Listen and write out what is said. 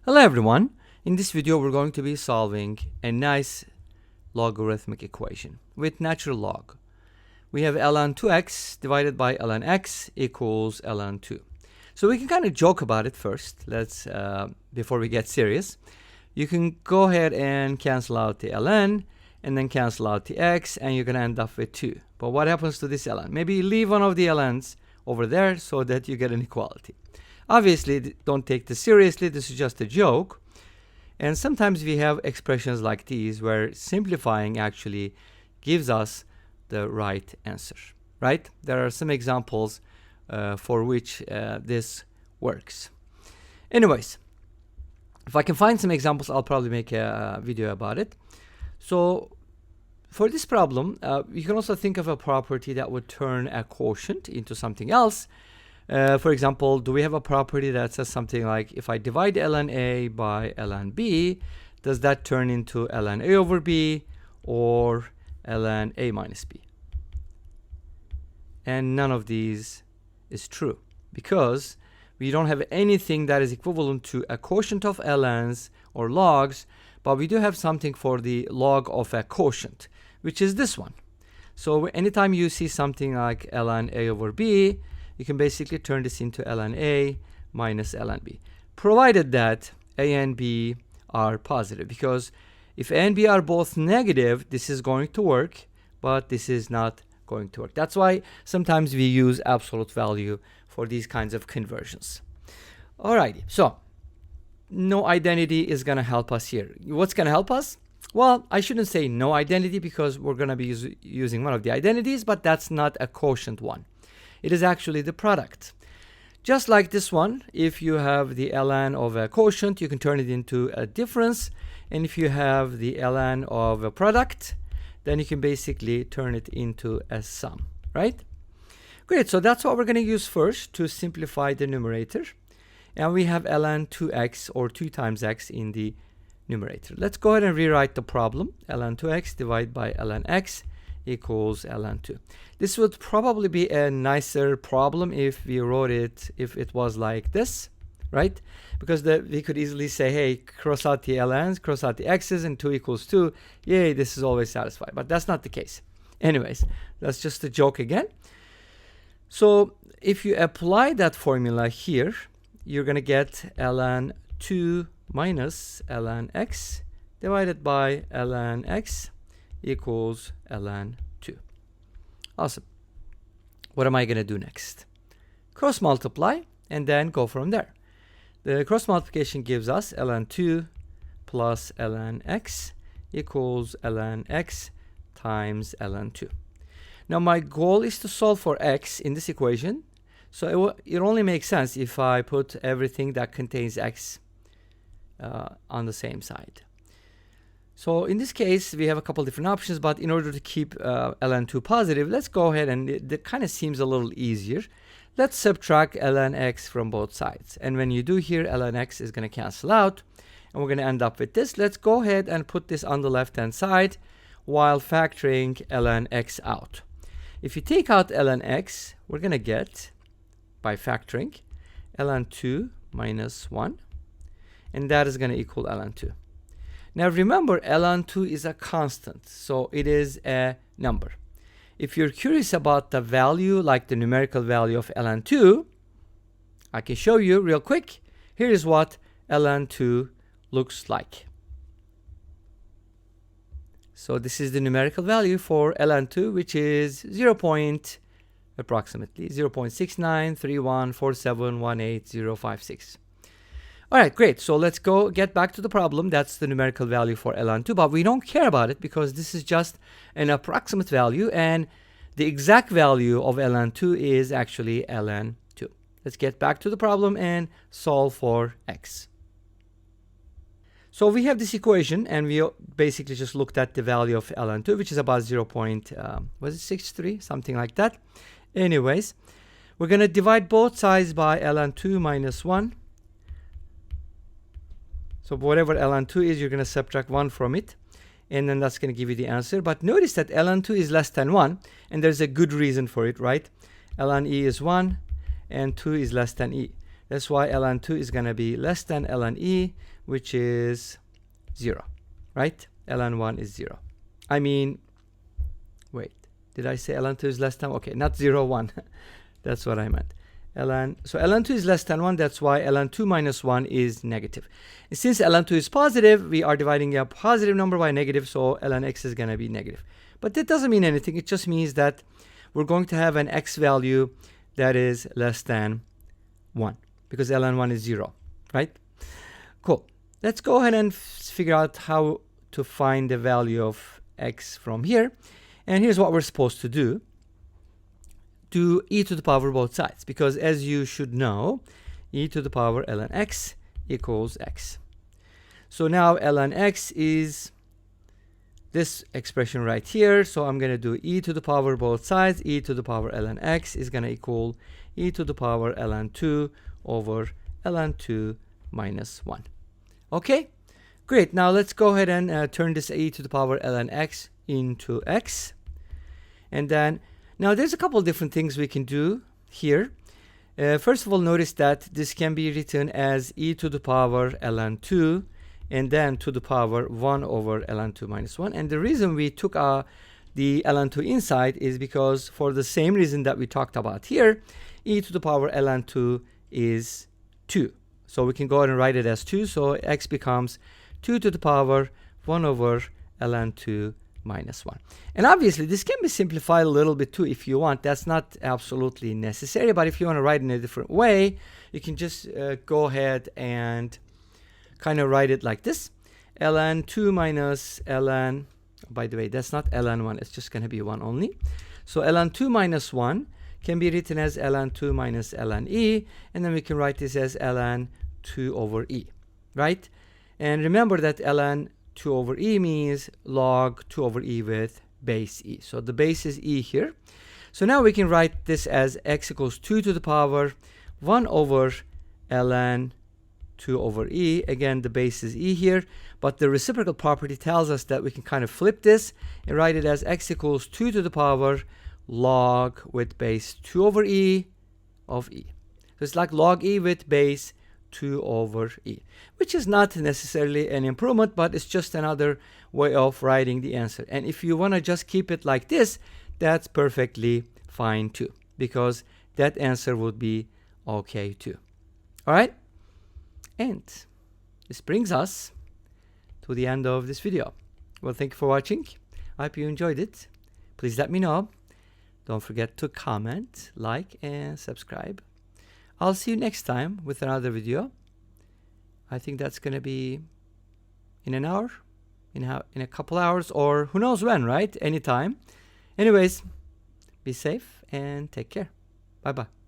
Hello everyone. In this video we're going to be solving a nice logarithmic equation with natural log. We have ln 2x divided by ln x equals ln 2. So we can kind of joke about it first. Let's before we get serious. You can go ahead and cancel out the ln and then cancel out the x and you're going to end up with 2. But what happens to this ln? Maybe you leave one of the ln's over there so that you get an equality. Obviously, don't take this seriously. This is just a joke. And sometimes we have expressions like these where simplifying actually gives us the right answer, right? There are some examples for which this works. Anyways, if I can find some examples, I'll probably make a video about it. So for this problem, you can also think of a property that would turn a quotient into something else. For example, do we have a property that says something like, if I divide ln a by ln b, does that turn into ln a over b or ln a minus b? And none of these is true because we don't have anything that is equivalent to a quotient of ln's or logs, but we do have something for the log of a quotient, which is this one. So anytime you see something like ln a over b, you can basically turn this into ln a minus ln b, provided that a and b are positive, because if a and b are both negative, this is going to work, but this is not going to work. That's why sometimes we use absolute value for these kinds of conversions. Alrighty, so no identity is going to help us here. What's going to help us? Well, I shouldn't say no identity because we're going to be using one of the identities, but that's not a quotient one. It is actually the product. Just like this one, if you have the ln of a quotient, you can turn it into a difference. And if you have the ln of a product, then you can basically turn it into a sum, right? Great, so that's what we're going to use first to simplify the numerator. And we have ln 2x or 2 times x in the numerator. Let's go ahead and rewrite the problem. ln 2x divided by ln x equals ln 2. This would probably be a nicer problem if we wrote it, if it was like this, right? Because we could easily say, hey, cross out the ln's, cross out the x's, and 2 equals 2. Yay, this is always satisfied. But that's not the case. Anyways, that's just a joke again. So if you apply that formula here, you're going to get ln 2 minus ln x divided by ln x equals ln 2. Awesome. What am I going to do next? Cross multiply and then go from there. The cross multiplication gives us ln 2 plus ln x equals ln x times ln 2. Now my goal is to solve for x in this equation. So it only makes sense if I put everything that contains x on the same side. So in this case, we have a couple different options, but in order to keep ln 2 positive, let's go ahead and it kind of seems a little easier. Let's subtract ln x from both sides. And when you do here, ln x is going to cancel out, and we're going to end up with this. Let's go ahead and put this on the left-hand side while factoring ln x out. If you take out ln x, we're going to get, by factoring, ln 2 minus 1, and that is going to equal ln 2. Now remember, ln 2 is a constant, so it is a number. If you're curious about the value, like the numerical value of ln 2, I can show you real quick. Here is what ln 2 looks like. So this is the numerical value for ln 2, which is approximately 0.693147180056. All right, great. So let's go get back to the problem. That's the numerical value for ln 2, but we don't care about it because this is just an approximate value, and the exact value of ln 2 is actually ln 2. Let's get back to the problem and solve for x. So we have this equation, and we basically just looked at the value of ln 2, which is about 0.63, something like that. Anyways, we're going to divide both sides by ln 2 minus 1. So whatever ln 2 is, you're going to subtract 1 from it, and then that's going to give you the answer. But notice that ln 2 is less than 1, and there's a good reason for it, right? Ln e is 1, and 2 is less than e. That's why ln 2 is going to be less than ln e, which is 0, right? ln 1 is 0. I mean, wait, did I say ln 2 is less than? Okay, not 0, 1. That's what I meant. So ln 2 is less than 1. That's why ln 2 minus 1 is negative. And since ln 2 is positive, we are dividing a positive number by negative, so ln x is going to be negative. But that doesn't mean anything. It just means that we're going to have an x value that is less than 1, because ln 1 is 0, right? Cool. Let's go ahead and figure out how to find the value of x from here. And here's what we're supposed to do. Do e to the power both sides, because as you should know, e to the power ln x equals x. So now ln x is this expression right here. So I'm going to do e to the power both sides. E to the power ln x is going to equal e to the power ln 2 over ln 2 minus 1. Okay, great. Now let's go ahead and turn this e to the power ln x into x. And then, now there's a couple different things we can do here. First of all, notice that this can be written as e to the power ln 2 and then to the power 1 over ln 2 minus 1. And the reason we took the ln 2 inside is because, for the same reason that we talked about here, e to the power ln 2 is 2. So we can go ahead and write it as 2. So x becomes 2 to the power 1 over ln 2 minus 1. And obviously this can be simplified a little bit too if you want. That's not absolutely necessary, but if you want to write in a different way, you can just go ahead and kind of write it like this. ln 2 minus ln, by the way, that's not ln 1, it's just going to be 1 only. So ln 2 minus 1 can be written as ln 2 minus ln e, and then we can write this as ln 2 over e, right? And remember that ln 2 over e means log 2 over e with base e. So the base is e here. So now we can write this as x equals 2 to the power 1 over ln 2 over e. Again, the base is e here, but the reciprocal property tells us that we can kind of flip this and write it as x equals 2 to the power log with base 2 over e of e. So it's like log e with base 2 over e, which is not necessarily an improvement, but it's just another way of writing the answer. And if you want to just keep it like this, that's perfectly fine too, because that answer would be okay too. All right, and this brings us to the end of this video. Well, thank you for watching. I hope you enjoyed it. Please let me know. Don't forget to comment, like, and subscribe. I'll see you next time with another video. I think that's going to be in an hour, in a couple hours, or who knows when, right? Anytime. Anyways, be safe and take care. Bye-bye.